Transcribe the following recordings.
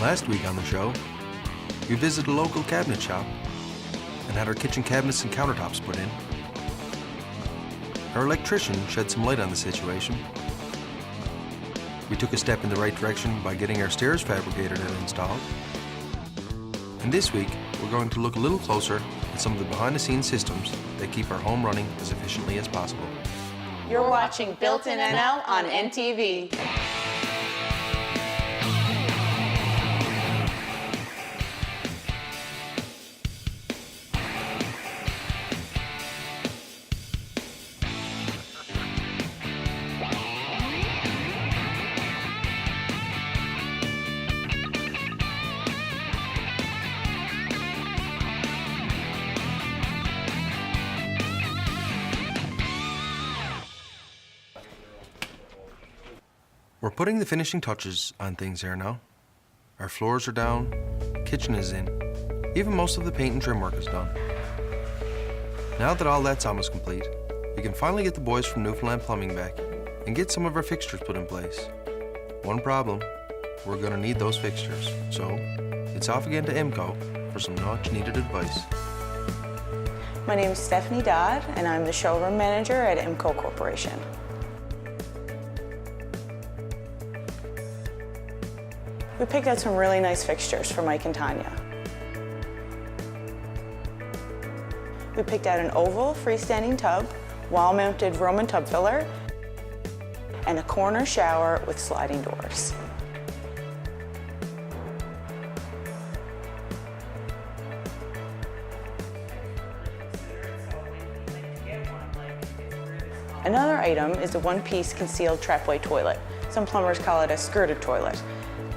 Last week on the show, we visited a local cabinet shop and had our kitchen cabinets and countertops put in. Our electrician shed some light on the situation. We took a step in the right direction by getting our stairs fabricated and installed. And this week, we're going to look a little closer at some of the behind-the-scenes systems that keep our home running as efficiently as possible. You're watching Built in NL on NTV. We're putting the finishing touches on things here now. Our floors are down, kitchen is in, even most of the paint and trim work is done. Now that all that's almost complete, we can finally get the boys from Newfoundland Plumbing back and get some of our fixtures put in place. One problem, we're gonna need those fixtures, so it's off again to IMCO for some much needed advice. My name is Stephanie Dodd, and I'm the showroom manager at IMCO Corporation. We picked out some really nice fixtures for Mike and Tanya. We picked out an oval freestanding tub, wall-mounted Roman tub filler, and a corner shower with sliding doors. Another item is a one-piece concealed trapway toilet. Some plumbers call it a skirted toilet.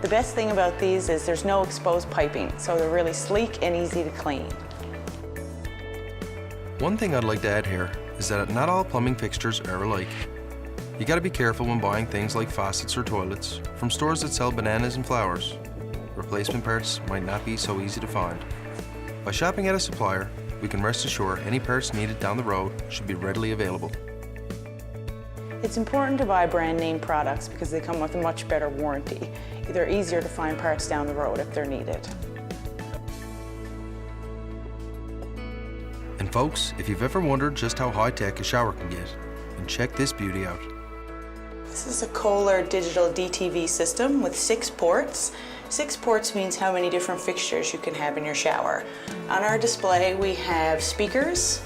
The best thing about these is there's no exposed piping, so they're really sleek and easy to clean. One thing I'd like to add here is that not all plumbing fixtures are alike. You gotta be careful when buying things like faucets or toilets from stores that sell bananas and flowers. Replacement parts might not be so easy to find. By shopping at a supplier, we can rest assured any parts needed down the road should be readily available. It's important to buy brand name products because they come with a much better warranty. They're easier to find parts down the road if they're needed. And folks, if you've ever wondered just how high-tech a shower can get, then check this beauty out. This is a Kohler digital DTV system with 6 ports. 6 ports means how many different fixtures you can have in your shower. On our display we have speakers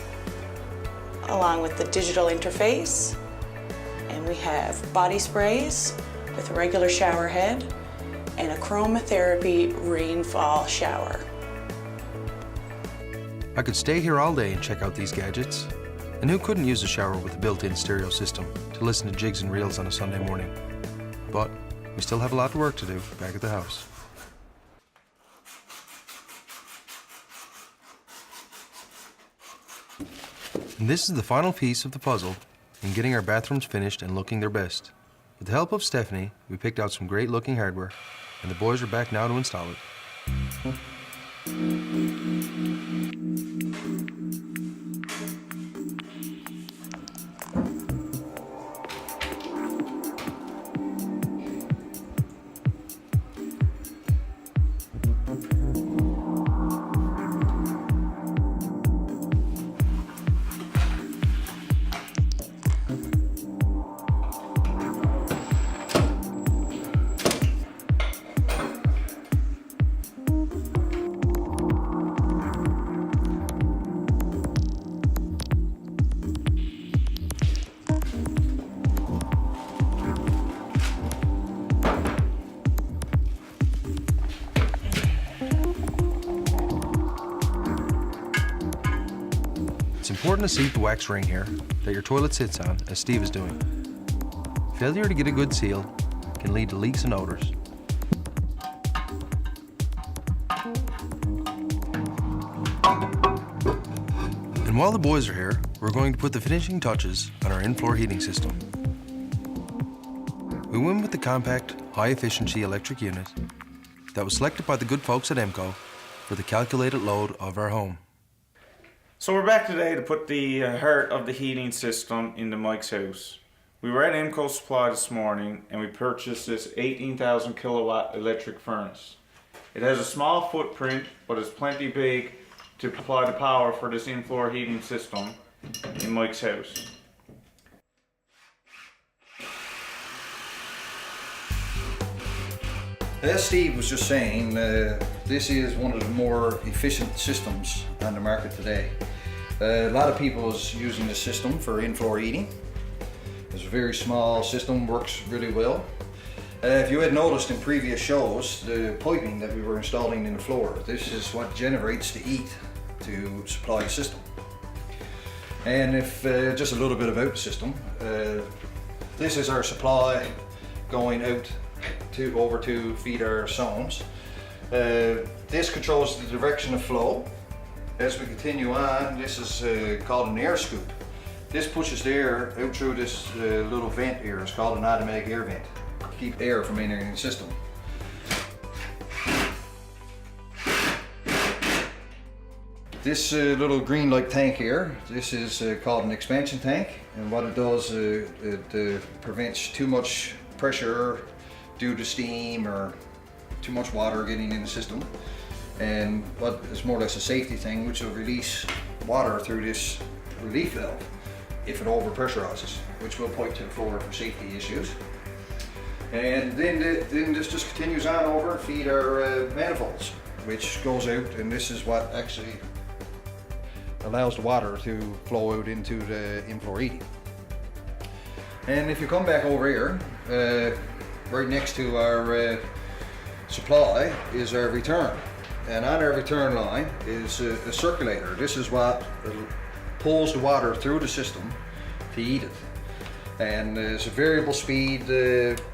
along with the digital interface, and we have body sprays with a regular shower head and a chromotherapy rainfall shower. I could stay here all day and check out these gadgets. And who couldn't use a shower with a built-in stereo system to listen to jigs and reels on a Sunday morning? But we still have a lot of work to do back at the house. And this is the final piece of the puzzle in getting our bathrooms finished and looking their best. With the help of Stephanie, we picked out some great looking hardware, and the boys are back now to install it. It's important to seat the wax ring here that your toilet sits on, as Steve is doing. Failure to get a good seal can lead to leaks and odors. And while the boys are here, we're going to put the finishing touches on our in-floor heating system. We went with the compact, high-efficiency electric unit that was selected by the good folks at IMCO for the calculated load of our home. So we're back today to put the heart of the heating system into Mike's house. We were at IMCO Supply this morning and we purchased this 18,000 kilowatt electric furnace. It has a small footprint, but it's plenty big to supply the power for this in-floor heating system in Mike's house. As Steve was just saying, this is one of the more efficient systems on the market today. A lot of people is using this system for in-floor heating. It's a very small system, works really well. If you had noticed in previous shows, the piping that we were installing in the floor, this is what generates the heat to supply the system. And if just a little bit about the system, this is our supply going out over to feed our zones. This controls the direction of flow. As we continue on, this is called an air scoop. This pushes the air out through this little vent here. It's called an automatic air vent. Keep air from entering the system. This little green like tank here, this is called an expansion tank, and what it does, it prevents too much pressure due to steam or too much water getting in the system. And what is more or less a safety thing, which will release water through this relief valve if it overpressurizes, which will pipe to the floor for safety issues. And then this just continues on over and feed our manifolds, which goes out, and this is what actually allows the water to flow out into the in-floor heating. And if you come back over here, right next to our supply is our return. And on our return line is a circulator. This is what pulls the water through the system to heat it. And it's a variable speed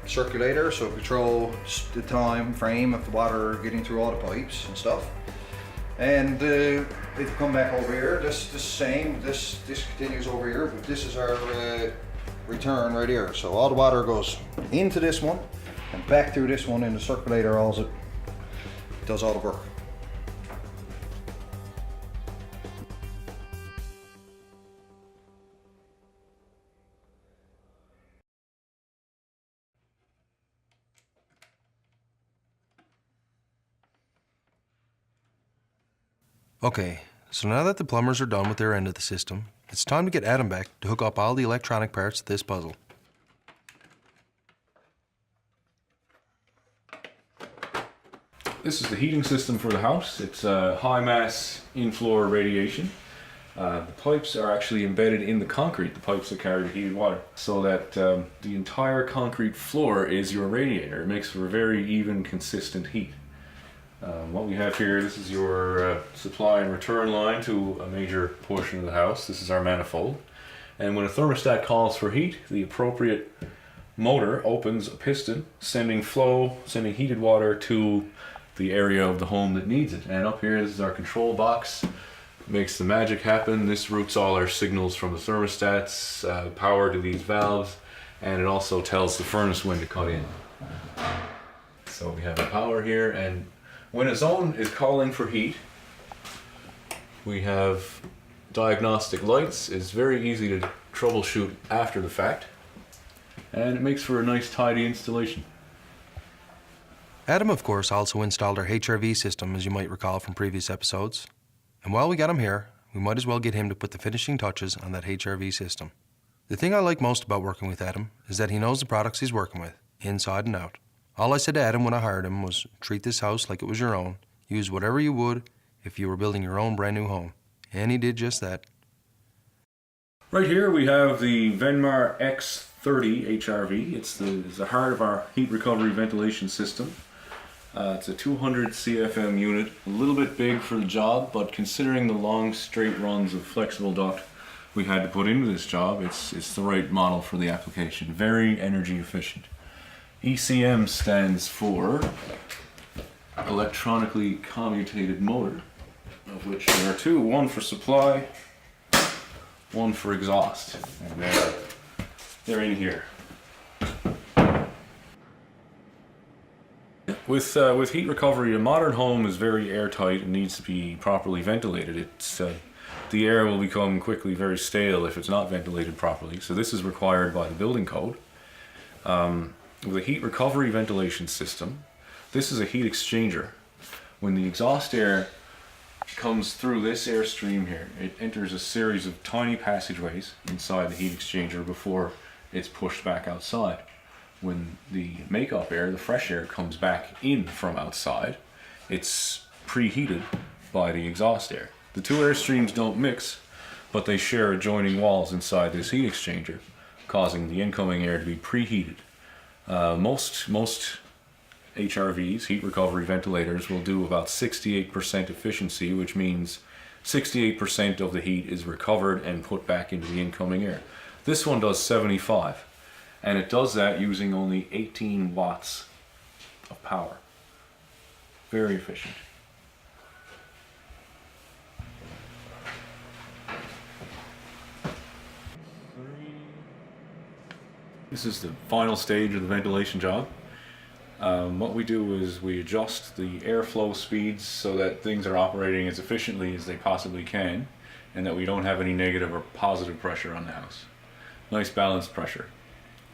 circulator, so control the time frame of the water getting through all the pipes and stuff. And if you come back over here, this continues over here, but this is our return right here. So all the water goes into this one and back through this one, and the circulator does all the work. Okay, so now that the plumbers are done with their end of the system, it's time to get Adam back to hook up all the electronic parts to this puzzle. This is the heating system for the house. It's a high mass in-floor radiation. The pipes are actually embedded in the concrete, the pipes that carry the heated water, so that the entire concrete floor is your radiator. It makes for a very even, consistent heat. What we have here, this is your supply and return line to a major portion of the house. This is our manifold. And when a thermostat calls for heat, the appropriate motor opens a piston, sending heated water to the area of the home that needs it. And up here, this is our control box. Makes the magic happen. This routes all our signals from the thermostats, power to these valves, and it also tells the furnace when to cut in. So we have the power here, and when a zone is calling for heat, we have diagnostic lights. It's very easy to troubleshoot after the fact, and it makes for a nice tidy installation. Adam, of course, also installed our HRV system, as you might recall from previous episodes. And while we got him here, we might as well get him to put the finishing touches on that HRV system. The thing I like most about working with Adam is that he knows the products he's working with, inside and out. All I said to Adam when I hired him was, treat this house like it was your own. Use whatever you would if you were building your own brand new home. And he did just that. Right here we have the Venmar X30 HRV. It's the heart of our heat recovery ventilation system. It's a 200 CFM unit, a little bit big for the job, but considering the long straight runs of flexible duct we had to put into this job, it's the right model for the application. Very energy efficient. ECM stands for electronically commutated motor, of which there are two, one for supply, one for exhaust, and they're in here. With heat recovery, a modern home is very airtight and needs to be properly ventilated. The air will become quickly very stale if it's not ventilated properly, so this is required by the building code. With a heat recovery ventilation system, this is a heat exchanger. When the exhaust air comes through this airstream here, it enters a series of tiny passageways inside the heat exchanger before it's pushed back outside. When the makeup air, the fresh air, comes back in from outside, it's preheated by the exhaust air. The two airstreams don't mix, but they share adjoining walls inside this heat exchanger, causing the incoming air to be preheated. Most HRVs, heat recovery ventilators, will do about 68% efficiency, which means 68% of the heat is recovered and put back into the incoming air. This one does 75, and it does that using only 18 watts of power. Very efficient. This is the final stage of the ventilation job. What we do is we adjust the airflow speeds so that things are operating as efficiently as they possibly can, and that we don't have any negative or positive pressure on the house. Nice balanced pressure.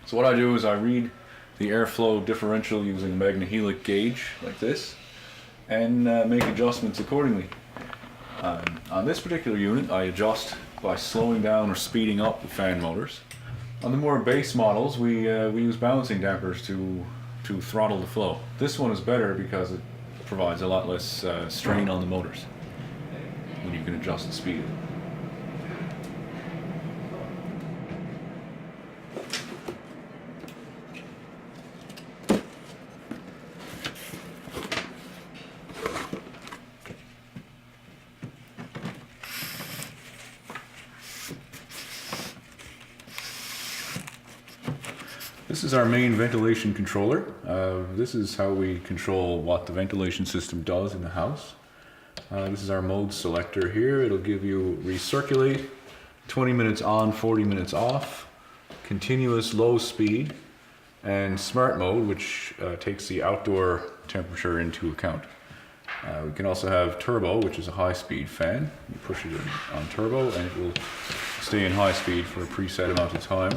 So what I do is I read the airflow differential using a magnehelic gauge like this, and make adjustments accordingly. On this particular unit, I adjust by slowing down or speeding up the fan motors. On the more base models, we use balancing dampers to throttle the flow. This one is better because it provides a lot less strain on the motors when you can adjust the speed. This is our main ventilation controller. This is how we control what the ventilation system does in the house. This is our mode selector here. It'll give you recirculate, 20 minutes on, 40 minutes off, continuous low speed, and smart mode, which takes the outdoor temperature into account. We can also have turbo, which is a high-speed fan. You push it on turbo and it will stay in high speed for a preset amount of time.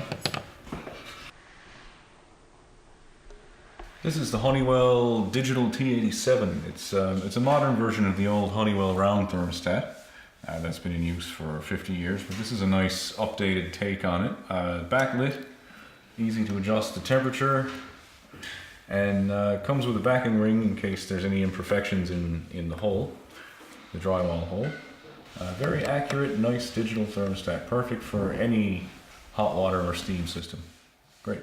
This is the Honeywell Digital T87. It's a modern version of the old Honeywell round thermostat that's been in use for 50 years, but this is a nice updated take on it. Backlit, easy to adjust the temperature, and comes with a backing ring in case there's any imperfections in the hole, the drywall hole. Very accurate, nice digital thermostat, perfect for any hot water or steam system. Great.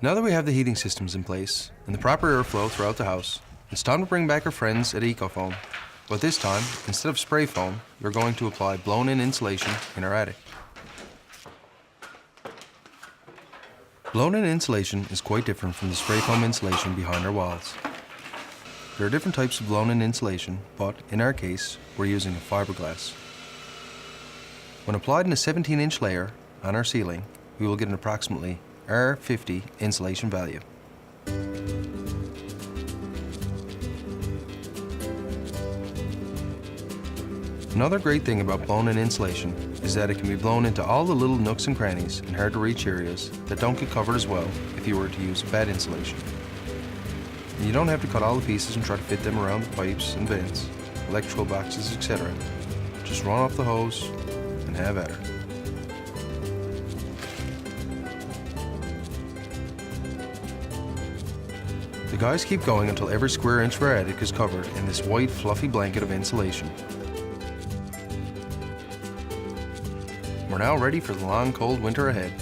Now that we have the heating systems in place and the proper airflow throughout the house, it's time to bring back our friends at EcoFoam. But this time, instead of spray foam, we're going to apply blown-in insulation in our attic. Blown-in insulation is quite different from the spray foam insulation behind our walls. There are different types of blown-in insulation, but in our case, we're using a fiberglass. When applied in a 17-inch layer on our ceiling, we will get an approximately R50 insulation value. Another great thing about blown-in insulation is that it can be blown into all the little nooks and crannies and hard-to-reach areas that don't get covered as well if you were to use bad insulation. And you don't have to cut all the pieces and try to fit them around the pipes and vents, electrical boxes, etc. Just run off the hose and have at her. The guys keep going until every square inch of our attic is covered in this white fluffy blanket of insulation. We're now ready for the long cold winter ahead.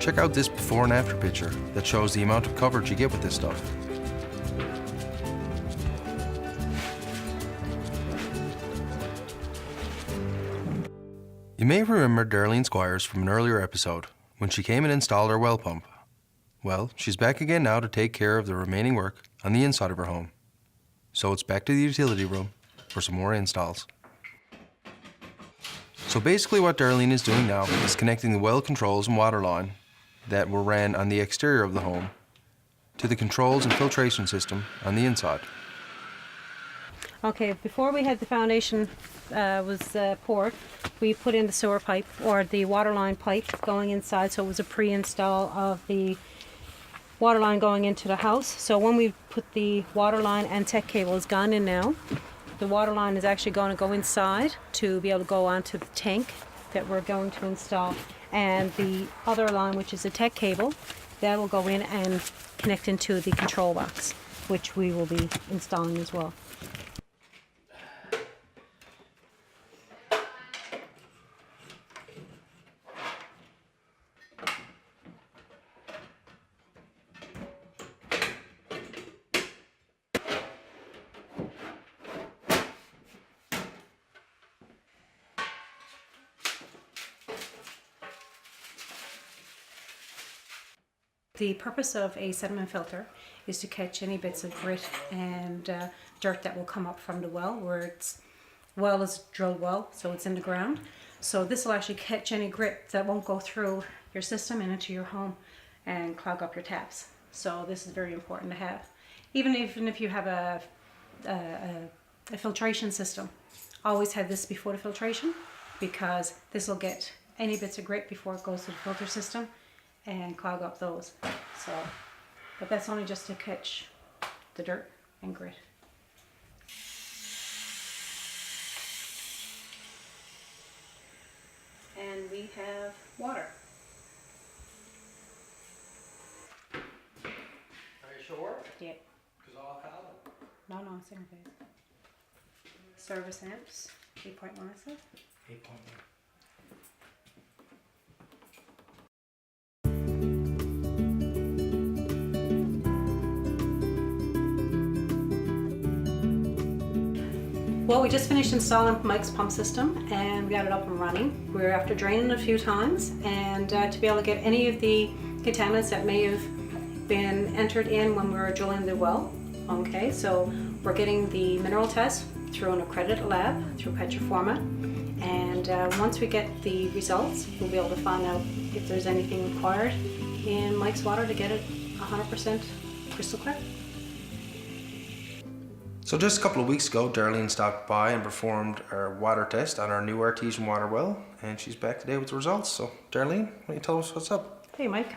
Check out this before and after picture that shows the amount of coverage you get with this stuff. You may remember Darlene Squires from an earlier episode when she came and installed our well pump. Well, she's back again now to take care of the remaining work on the inside of her home. So it's back to the utility room for some more installs. So basically what Darlene is doing now is connecting the well controls and water line that were ran on the exterior of the home to the controls and filtration system on the inside. Okay, before we had the foundation poured, we put in the sewer pipe or the water line pipe going inside, so it was a pre-install of the water line going into the house. So when we put the water line and tech cable has gone in now, the water line is actually going to go inside to be able to go onto the tank that we're going to install, and the other line, which is a tech cable, that will go in and connect into the control box, which we will be installing as well. The purpose of a sediment filter is to catch any bits of grit and dirt that will come up from the well, where it's well is drilled well, so it's in the ground. So this will actually catch any grit that won't go through your system and into your home and clog up your taps. So this is very important to have. Even if you have a filtration system, always have this before the filtration, because this will get any bits of grit before it goes to the filter system and clog up those. So, but that's only just to catch the dirt and grit. And we have water. Are you sure? Yeah. Because I'll call it. No, single phase. Service amps, 8.1 is it? 8.1. Well, we just finished installing Mike's pump system and we got it up and running. We were after draining a few times, and to be able to get any of the contaminants that may have been entered in when we were drilling the well. Okay, so we're getting the mineral test through an accredited lab through Petroforma, and once we get the results, we'll be able to find out if there's anything required in Mike's water to get it 100% crystal clear. So just a couple of weeks ago, Darlene stopped by and performed our water test on our new artesian water well, and she's back today with the results. So Darlene, why don't you tell us what's up? Hey Mike,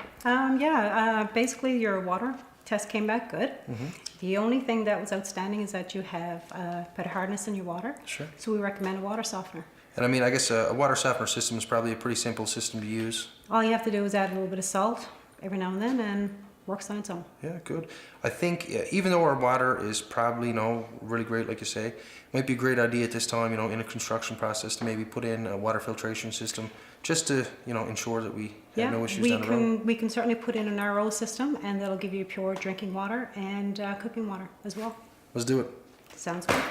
basically your water test came back good. Mm-hmm. The only thing that was outstanding is that you have better hardness in your water. Sure. So we recommend a water softener. And I mean, I guess a water softener system is probably a pretty simple system to use. All you have to do is add a little bit of salt every now and then, and works on its own. Yeah, good. I think even though our water is probably, really great, like you say, it might be a great idea at this time, in a construction process to maybe put in a water filtration system just to, ensure that we have no issues down the road. We can certainly put in an RO system, and that'll give you pure drinking water and cooking water as well. Let's do it. Sounds good.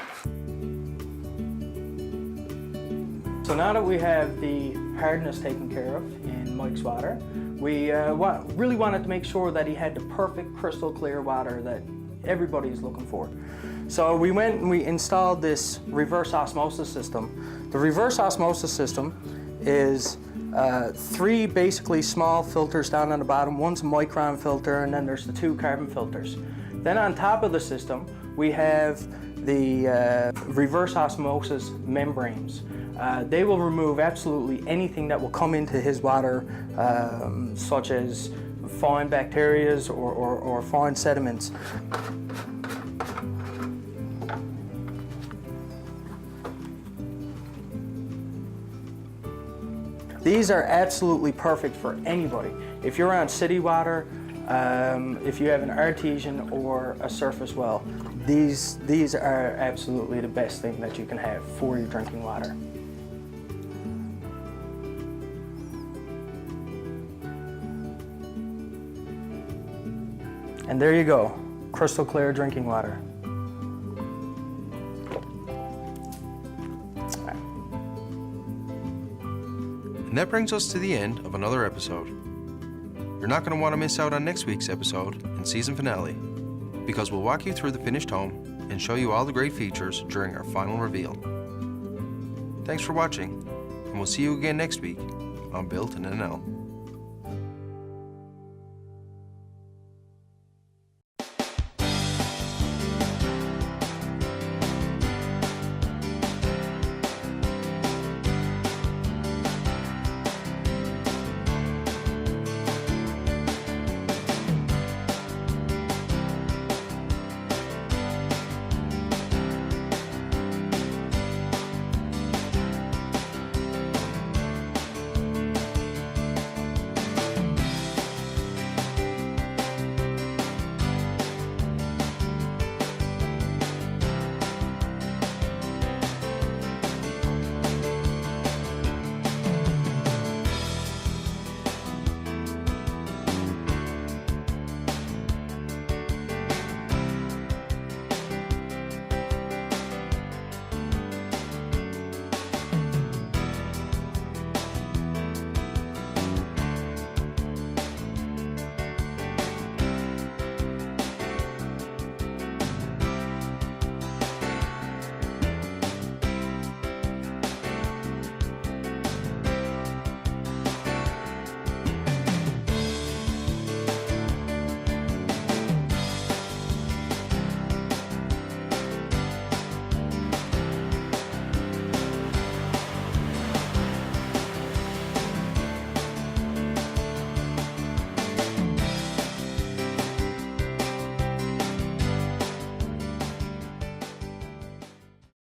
So now that we have the hardness taken care of in Mike's water, we really wanted to make sure that he had the perfect crystal clear water that everybody's looking for. So we went and we installed this reverse osmosis system. The reverse osmosis system is 3 basically small filters down on the bottom. One's a micron filter, and then there's the 2 carbon filters. Then on top of the system, we have the reverse osmosis membranes. They will remove absolutely anything that will come into his water, such as fine bacteria or fine sediments. These are absolutely perfect for anybody. If you're on city water, if you have an artesian or a surface well, these are absolutely the best thing that you can have for your drinking water. And there you go, crystal clear drinking water. And that brings us to the end of another episode. You're not going to want to miss out on next week's episode and season finale, because we'll walk you through the finished home and show you all the great features during our final reveal. Thanks for watching, and we'll see you again next week on Built in NL.